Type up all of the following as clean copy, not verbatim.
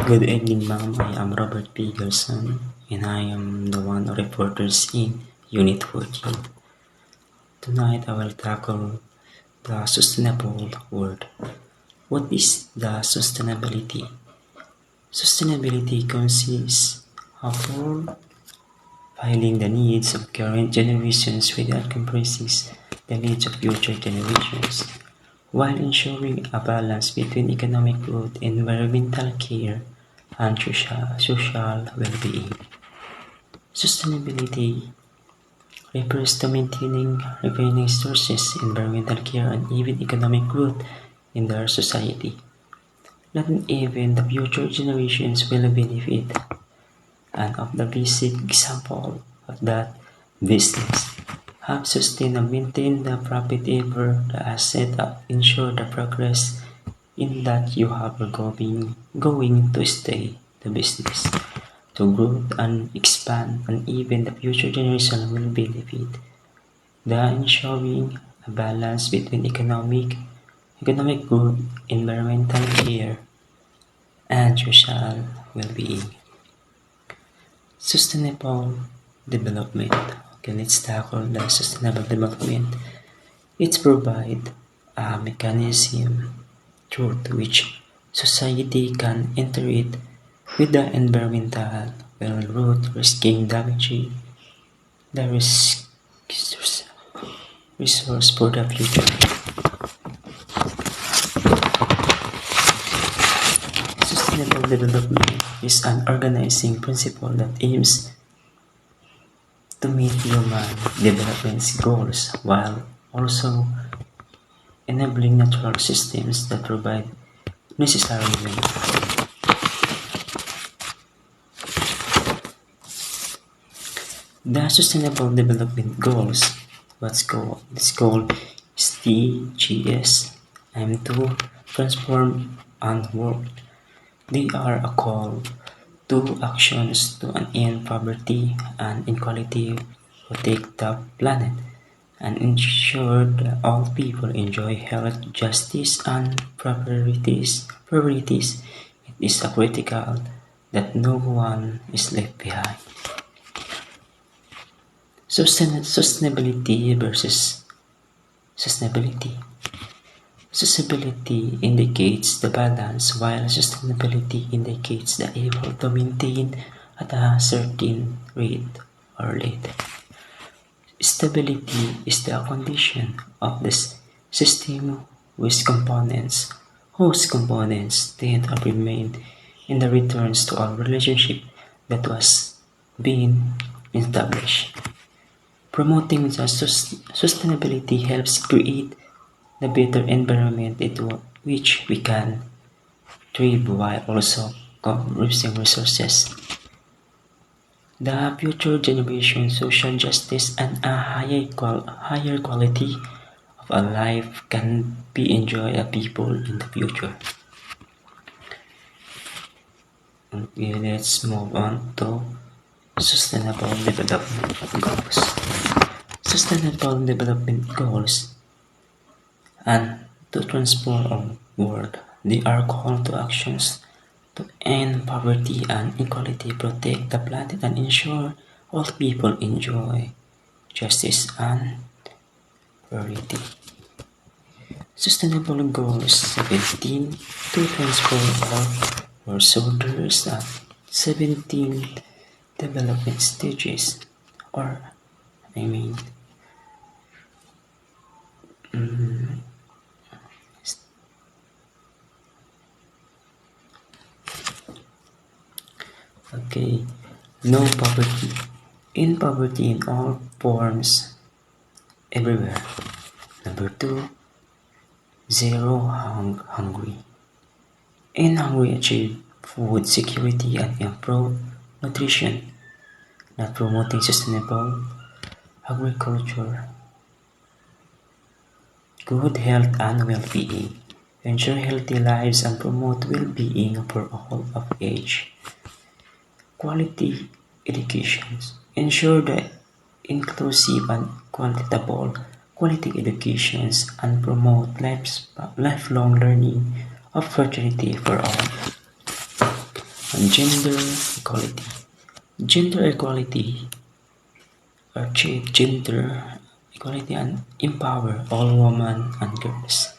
Good evening, ma'am. I am Robert P. Gerson, and I am the one of reporters in Unit 14. Tonight, I will tackle the sustainable world. What is the sustainability? Sustainability consists of fulfilling the needs of current generations without compromising the needs of future generations, while ensuring a balance between economic growth, environmental care, and social well-being. Sustainability refers to maintaining revenue sources, environmental care, and even economic growth in their society. Not even the future generations will benefit, and of the basic example of that business. Have sustained and maintain the profit ever the asset ensure the progress in that you have going to stay the business to grow and expand, and even the future generation will benefit. The ensuring a balance between economic growth, environmental care, and social well-being. Sustainable development. Okay, let's tackle the sustainable development. It provides a mechanism through which society can interact with the environmental without risking damaging the resource for the future. Sustainable development is an organizing principle that aims to meet human development goals while also enabling natural systems that provide necessary benefits. The Sustainable Development Goals, this goal is TGS, aim to transform and work. They are a call to actions to end poverty and inequality, protect the planet, and ensure that all people enjoy health, justice, and prosperities. It is critical that no one is left behind. Sustainability versus sustainability. Sustainability indicates the balance, while sustainability indicates the able to maintain at a certain rate or rate. Stability is the condition of this system whose components tend to remain in the returns to our relationship that was being established. Promoting the sustainability helps create the better environment into which we can thrive while also conserving resources. The future generation, social justice, and a higher quality of a life can be enjoyed by people in the future. Okay, let's move on to Sustainable Development Goals. Sustainable Development Goals and to transform our world. They are call to actions to end poverty and inequality, protect the planet, and ensure all people enjoy justice and prosperity. Sustainable Goals 17 to transform our world shoulders at 17 development stages, or I mean, okay, no poverty. In poverty in all forms, everywhere. Number 2, zero hungry. In hungry achieve food security and improve nutrition, not promoting sustainable agriculture. Good health and well-being. Ensure healthy lives and promote well-being for all of age. Quality education. Ensure the inclusive and quality educations and promote lifelong learning opportunity for all. Gender equality. Gender equality achieve gender equality and empower all women and girls.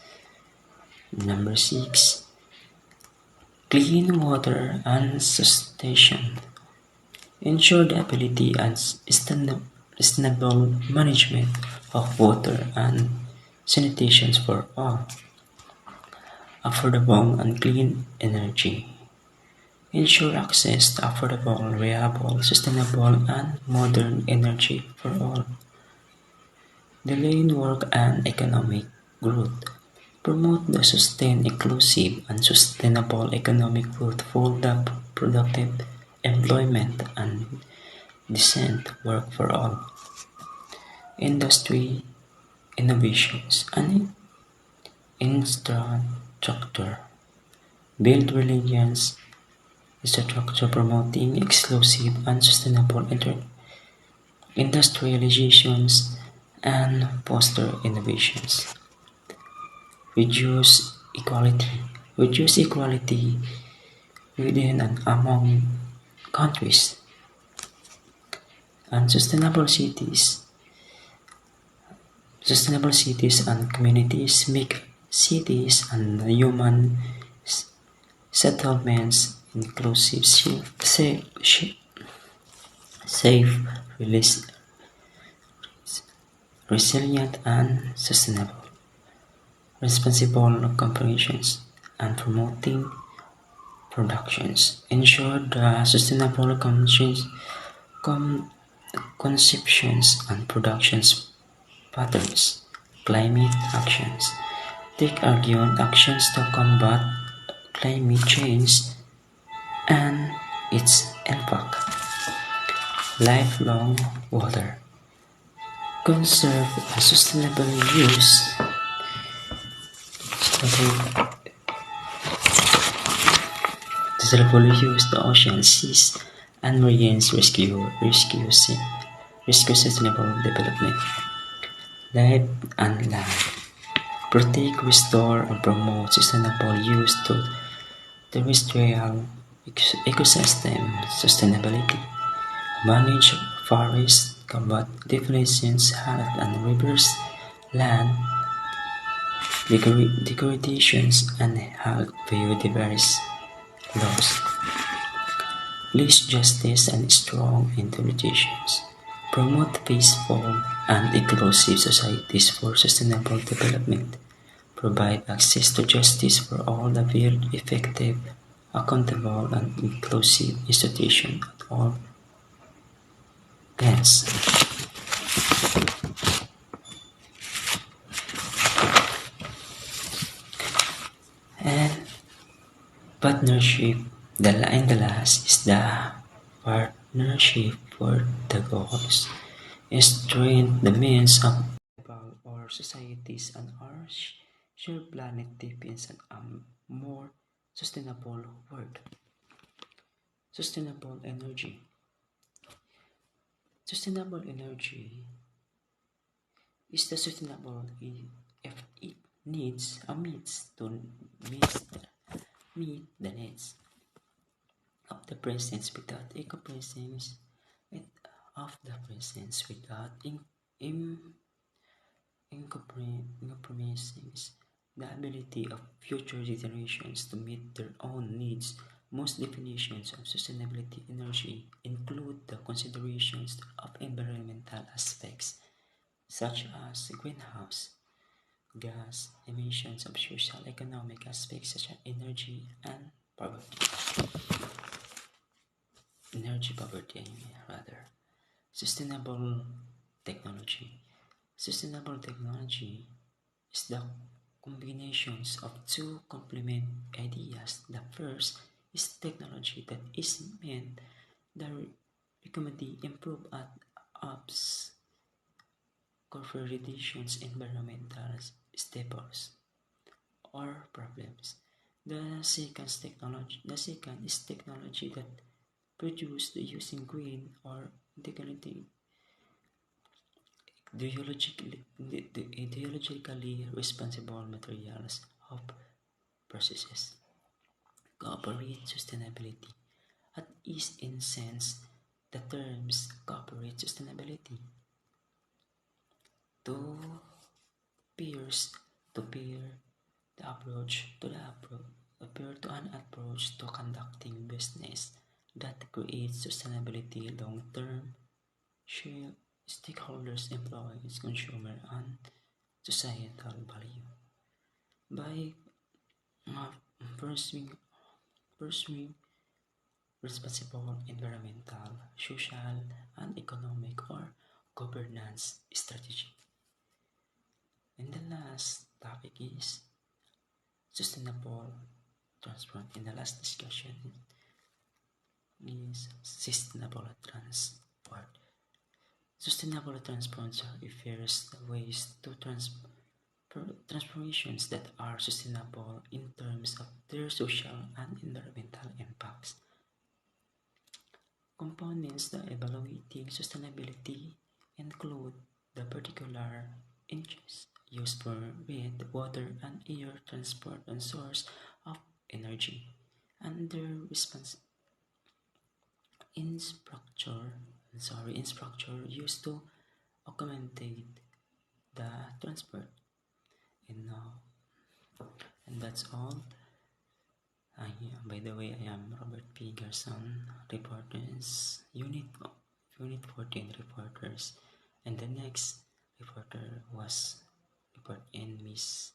Number 6. Clean water and sanitation. Ensure the ability and sustainable management of water and sanitation for all. Affordable and clean energy. Ensure access to affordable, reliable, sustainable, and modern energy for all. Delaying work and economic growth. Promote the sustained, inclusive, and sustainable economic growth for the productive employment and decent work for all. Industry innovations and infrastructure. Build religions infrastructure promoting exclusive and sustainable industrializations and foster innovations. Reduce equality. Reduce equality within and among countries and sustainable cities and communities make cities and human settlements inclusive, safe, resilient, and sustainable. Responsible corporations and promoting productions ensure the sustainable com- conceptions and productions patterns. Climate actions take urgent actions to combat climate change and its impact. Lifelong water. Conserve and sustainably use the ocean, seas, and marines rescue sustainable development. Life and land. Protect, restore, and promote sustainable use to terrestrial ecosystem sustainability. Manage forests, combat deforestation, health and rivers, land degradations, and help biodiversity laws. Police justice and strong institutions. Promote peaceful and inclusive societies for sustainable development. Provide access to justice for all the build effective, accountable, and inclusive institutions at all ends. And partnership, the last is the partnership for the goals. Strengthen the means of our societies and our shared planet depends on a more sustainable world. Sustainable energy. Sustainable energy is the sustainable if it needs a means to meet the needs of the presence without eco-presence of the presence without compromising the ability of future generations to meet their own needs. Most definitions of sustainability energy include the considerations of environmental aspects such as greenhouse gas emissions of social economic aspects such as energy poverty rather. Sustainable technology. Sustainable technology is the combinations of two complement ideas. The first is technology that is meant the recommending improve at apps corporations environmental staples or problems. The second is technology that produced using green or ideologically responsible materials of processes. Cooperate sustainability. is in sense the terms corporate sustainability. To peers to peer the approach to the approach appear to an approach to conducting business that creates sustainability long-term stakeholders, employees, consumer, and societal value. By uh, pursuing, pursuing responsible environmental, social, and economic or governance strategy. And the last topic is sustainable transport. In the last discussion is sustainable transport. Sustainable transport refers to ways to transformations that are sustainable in terms of their social and environmental impacts. Components that evaluating sustainability include the particular interests used for wind, water, and air transport and source of energy, and their infrastructure used to accommodate the transport. And and that's all. By the way, I am Robert P. Garson, reporters, Unit 14 reporters, and the next reporter was report in Miss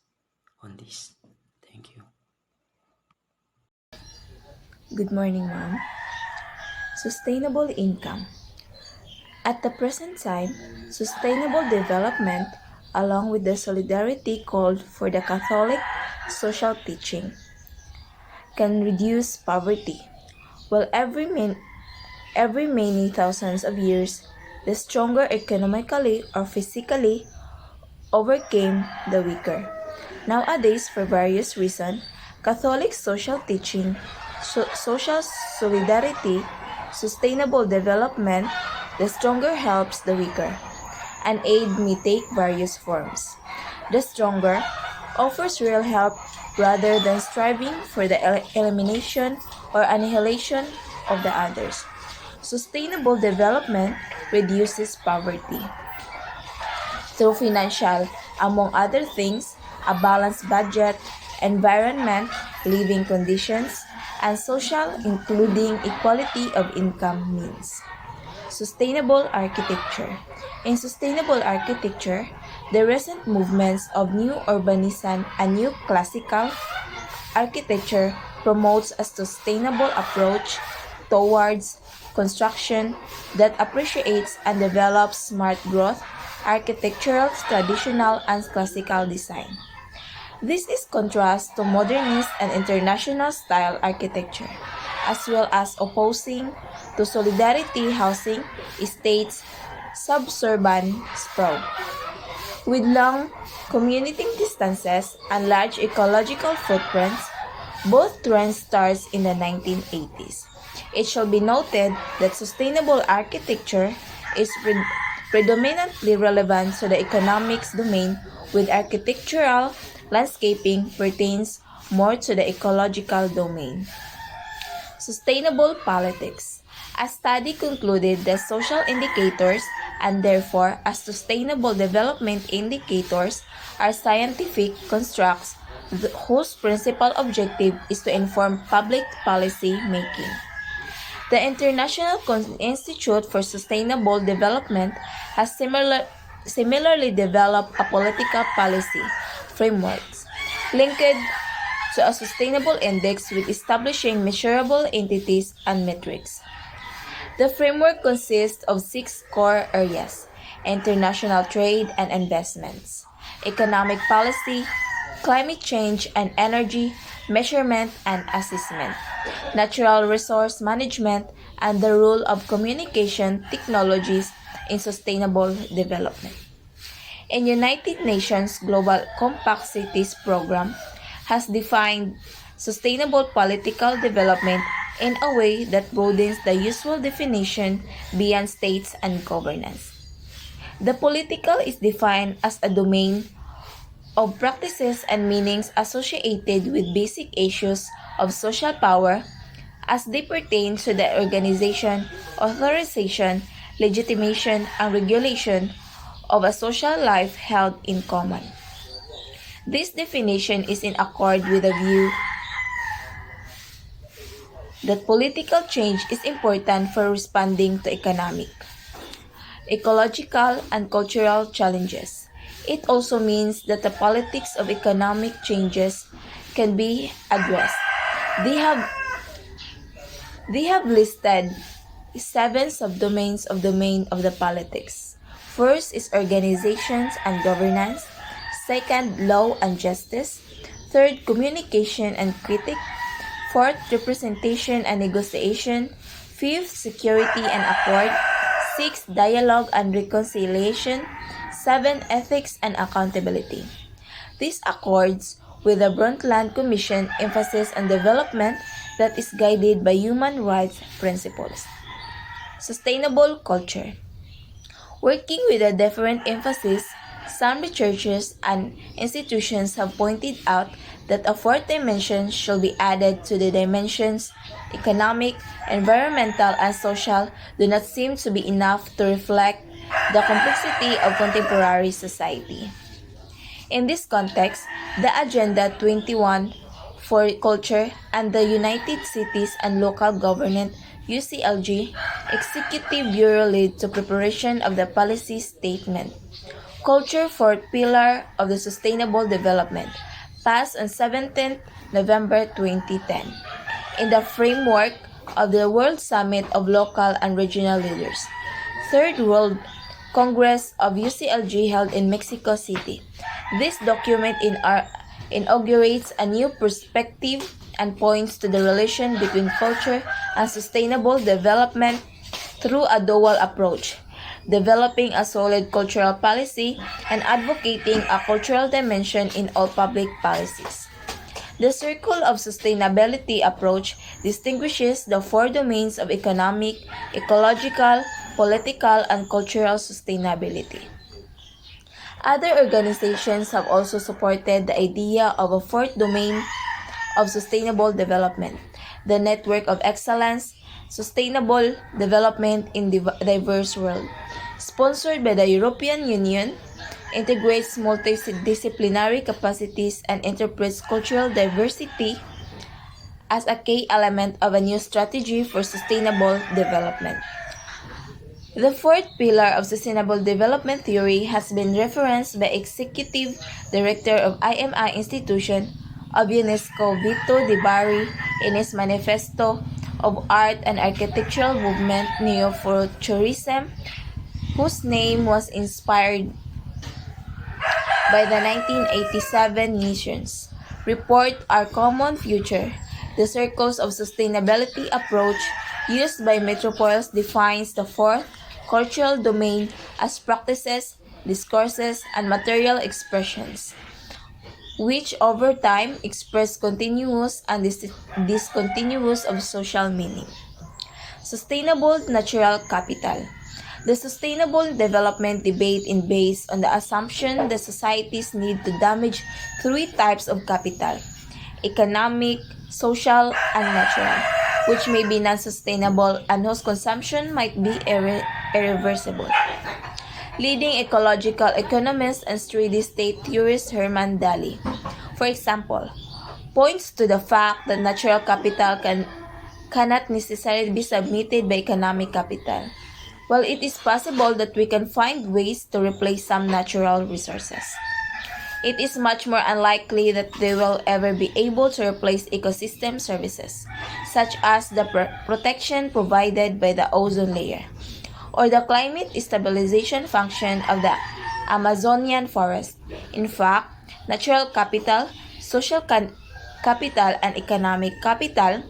on this. Thank you. Good morning, ma'am. Sustainable income. At the present time, sustainable development, along with the solidarity called for the Catholic social teaching, can reduce poverty. While every many thousands of years, the stronger economically or physically overcame the weaker. Nowadays, for various reasons, Catholic social teaching, social solidarity, sustainable development, the stronger helps the weaker. And aid may take various forms. The stronger offers real help rather than striving for the elimination or annihilation of the others. Sustainable development reduces poverty through financial, among other things, a balanced budget, environment, living conditions, and social, including equality of income means. Sustainable architecture. In sustainable architecture, the recent movements of new urbanism and new classical architecture promotes a sustainable approach towards construction that appreciates and develops smart growth, architectural, traditional, and classical design. This is contrast to modernist and international style architecture, as well as opposing to solidarity housing estates suburban sprawl. With long commuting distances and large ecological footprints, both trends started in the 1980s. It shall be noted that sustainable architecture is predominantly relevant to the economics domain, with architectural landscaping pertains more to the ecological domain. Sustainable politics. A study concluded that social indicators and therefore as sustainable development indicators are scientific constructs whose principal objective is to inform public policy making. The International Institute for Sustainable Development has similarly developed a political policy frameworks linked to a sustainable index with establishing measurable entities and metrics. The framework consists of 6 core areas: international trade and investments, economic policy, climate change and energy, measurement and assessment, natural resource management, and the role of communication technologies in sustainable development. In United Nations Global Compact Cities Program has defined sustainable political development in a way that broadens the usual definition beyond states and governance. The political is defined as a domain of practices and meanings associated with basic issues of social power, as they pertain to the organization, authorization, legitimation, and regulation of a social life held in common. This definition is in accord with the view that political change is important for responding to economic, ecological, and cultural challenges. It also means that the politics of economic changes can be addressed. They have, they have listed seven subdomains of domain of the politics. First is organizations and governance. Second, law and justice. Third, communication and critique. Fourth, representation and negotiation. Fifth, security and accord. Sixth, dialogue and reconciliation. Seven, ethics and accountability. This accords with the Brundtland Commission emphasis on development that is guided by human rights principles. Sustainable culture. Working with a different emphasis, some researchers and institutions have pointed out that a fourth dimension should be added to the dimensions economic, environmental, and social do not seem to be enough to reflect the complexity of contemporary society. In this context, the Agenda 21 for Culture and the United Cities and Local Government UCLG Executive Bureau led to preparation of the policy statement. Culture Fourth Pillar of the Sustainable Development, passed on 17 November 2010, in the framework of the World Summit of Local and Regional Leaders. Third World Congress of UCLG held in Mexico City. This document inaugurates a new perspective and points to the relation between culture and sustainable development through a dual approach, developing a solid cultural policy and advocating a cultural dimension in all public policies. The Circle of Sustainability approach distinguishes the four domains of economic, ecological, political, and cultural sustainability. Other organizations have also supported the idea of a fourth domain of sustainable development, the Network of Excellence, Sustainable Development in Diverse World, sponsored by the European Union, integrates multidisciplinary capacities and interprets cultural diversity as a key element of a new strategy for sustainable development. The fourth pillar of sustainable development theory has been referenced by Executive Director of IMI Institution of UNESCO Vito Di Bari in his Manifesto of Art and Architectural Movement Neofuturism, whose name was inspired by the 1987 missions report Our Common Future. The Circles of Sustainability approach used by metropoles defines the fourth cultural domain as practices, discourses, and material expressions, which over time express continuous and discontinuous of social meaning. Sustainable natural capital. The sustainable development debate is based on the assumption that societies need to damage three types of capital: economic, social, and natural, which may be non-sustainable and whose consumption might be irreversible. Leading ecological economist and steady-state theorist Herman Daly, for example, points to the fact that natural capital cannot necessarily be submitted by economic capital. While it is possible that we can find ways to replace some natural resources, it is much more unlikely that they will ever be able to replace ecosystem services, such as the protection provided by the ozone layer, or the climate stabilization function of the Amazonian forest. In fact, natural capital, social capital, and economic capital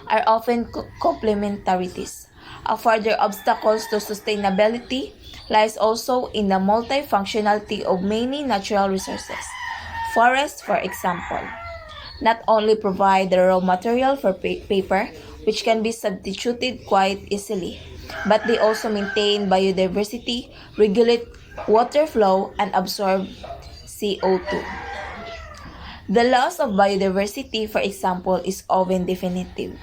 are often complementarities. A further obstacle to sustainability lies also in the multifunctionality of many natural resources. Forests, for example, not only provide the raw material for paper, which can be substituted quite easily, but they also maintain biodiversity, regulate water flow, and absorb CO2. The loss of biodiversity, for example, is often definitive.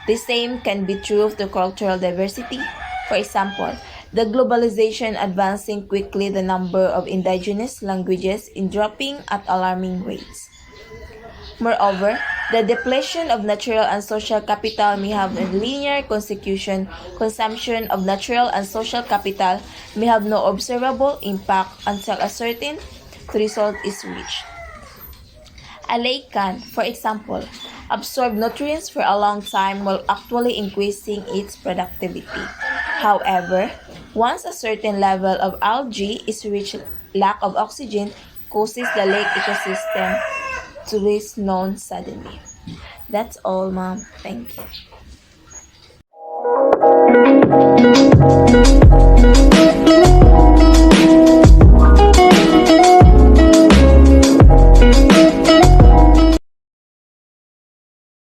The same can be true to cultural diversity. For example, the globalization advancing quickly the number of indigenous languages in dropping at alarming rates. Moreover, the depletion of natural and social capital may have a linear consecution. Consumption of natural and social capital may have no observable impact until a certain result is reached. A lake can, for example, absorb nutrients for a long time while actually increasing its productivity. However, once a certain level of algae is reached, lack of oxygen causes the lake ecosystem to waste known suddenly. That's all, mom. Thank you.